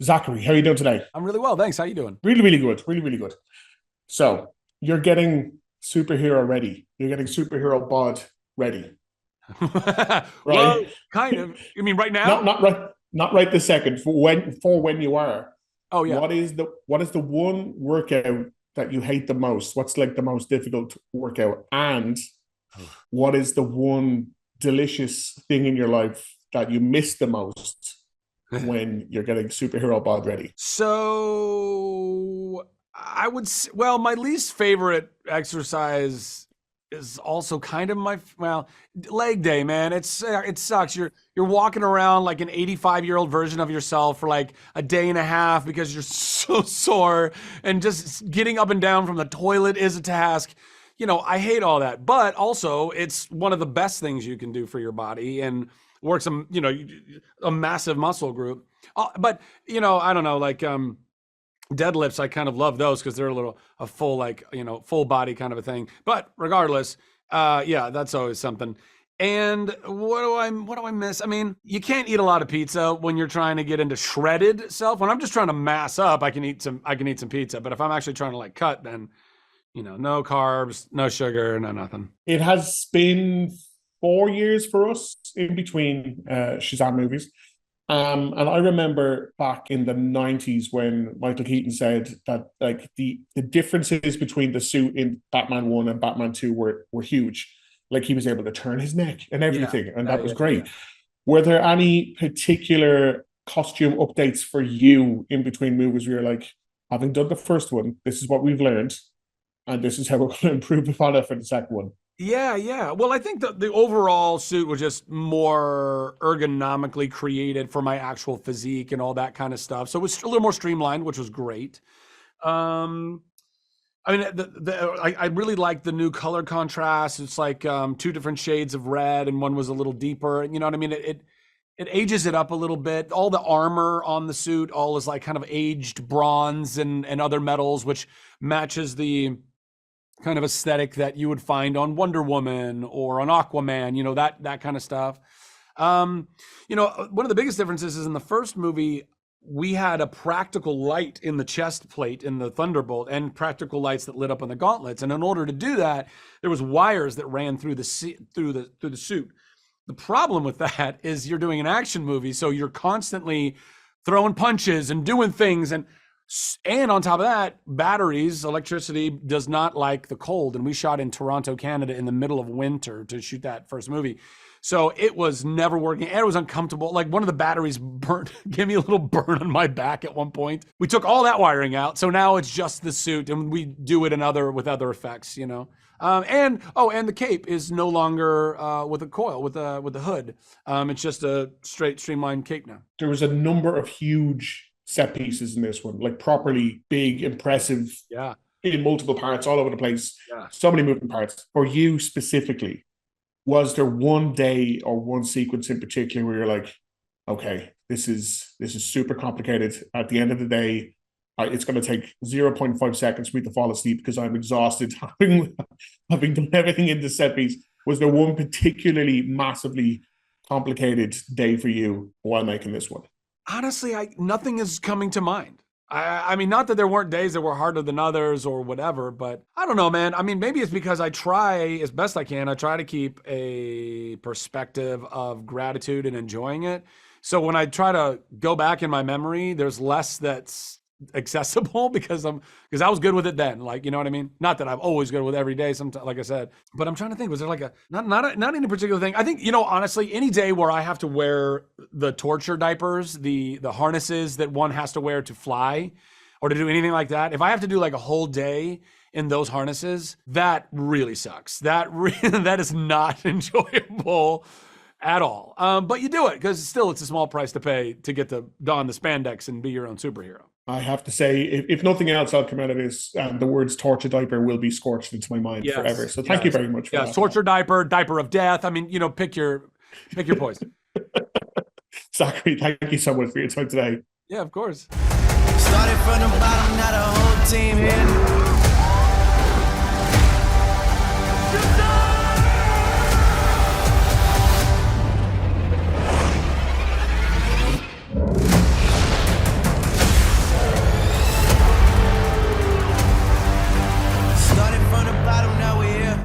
Zachary, how are you doing today? I'm really well, thanks. How you doing? Really, really good. Really, really good. So you're getting superhero ready. You're getting superhero bod ready, Well, right? kind of. You mean right not now? not right not right this second. For when you are. Oh yeah. What is the one workout that you hate the most? What's like the most difficult workout? And what is the one delicious thing in your life that you miss the most when you're getting superhero bod ready? So well, my least favorite exercise is also kind of leg day, man. It sucks. You're walking around like an 85-year-old version of yourself for like a day and a half because you're so sore, and just getting up and down from the toilet is a task. I hate all that, but also it's one of the best things you can do for your body and works a massive muscle group. But I don't know, like deadlifts, I kind of love those because they're a full, like, full body kind of a thing. But regardless, yeah, that's always something. And what do I miss? I mean, you can't eat a lot of pizza when you're trying to get into shredded self. When I'm just trying to mass up, I can eat some pizza. But if I'm actually trying to like cut, then no carbs, no sugar, no nothing. It has been 4 years for us in between Shazam movies. And I remember back in the 90s when Michael Keaton said that like the differences between the suit in Batman 1 and Batman 2 were huge. Like he was able to turn his neck and Yeah, everything, and that was yeah, yeah. great. Were there any particular costume updates for you in between movies where you're like, having done the first one, this is what we've learned, and this is how we're going to improve upon it for the second one? Yeah, yeah. Well, I think the overall suit was just more ergonomically created for my actual physique and all that kind of stuff. So it was a little more streamlined, which was great. Um, I mean, I really like the new color contrast. It's like two different shades of red, and one was a little deeper. You know what I mean? It ages it up a little bit. All the armor on the suit, all is like kind of aged bronze and other metals, which matches the kind of aesthetic that you would find on Wonder Woman or on Aquaman, that kind of stuff. Um, One of the biggest differences is in the first movie, we had a practical light in the chest plate in the Thunderbolt and practical lights that lit up on the gauntlets. And in order to do that, there was wires that ran through the suit. The problem with that is you're doing an action movie, so you're constantly throwing punches and doing things, and on top of that, batteries, electricity does not like the cold. And we shot in Toronto, Canada in the middle of winter to shoot that first movie. So it was never working, and it was uncomfortable. Like one of the batteries burnt, gave me a little burn on my back at one point. We took all that wiring out, so now it's just the suit, and we do it with other effects. And the cape is no longer with a coil, with a hood. It's just a straight streamlined cape now. There was a number of huge set pieces in this one, like properly big, impressive, Yeah, in multiple parts all over the place. yeah. So many moving parts. For you specifically, was there one day or one sequence in particular where you're like, okay, this is super complicated. At the end of the day, it's going to take 0.5 seconds for me to fall asleep because I'm exhausted having done everything in the set piece. Was there one particularly massively complicated day for you while making this one? Honestly, nothing is coming to mind. I mean, not that there weren't days that were harder than others or whatever, but I don't know, man. I mean, maybe it's because I try as best I can. I try to keep a perspective of gratitude and enjoying it. So when I try to go back in my memory, there's less that's accessible because I was good with it then. Like, you know what I mean? Not that I'm always good with every day, sometimes, like I said, but I'm trying to think, was there like not any particular thing? I think, honestly, any day where I have to wear the torture diapers, the harnesses that one has to wear to fly or to do anything like that, if I have to do like a whole day in those harnesses, that really sucks. That is not enjoyable at all. But you do it because still it's a small price to pay to get to don the spandex and be your own superhero. I have to say, if nothing else, I'll come out of this. The words torture diaper will be scorched into my mind forever. Yes, So thank you yes, very much for yes. that. Torture diaper, diaper of death. I mean, pick your poison. Zachary, thank you so much for your time today. Yeah, of course. Started from the bottom, now the whole team here. Started from the bottom, now we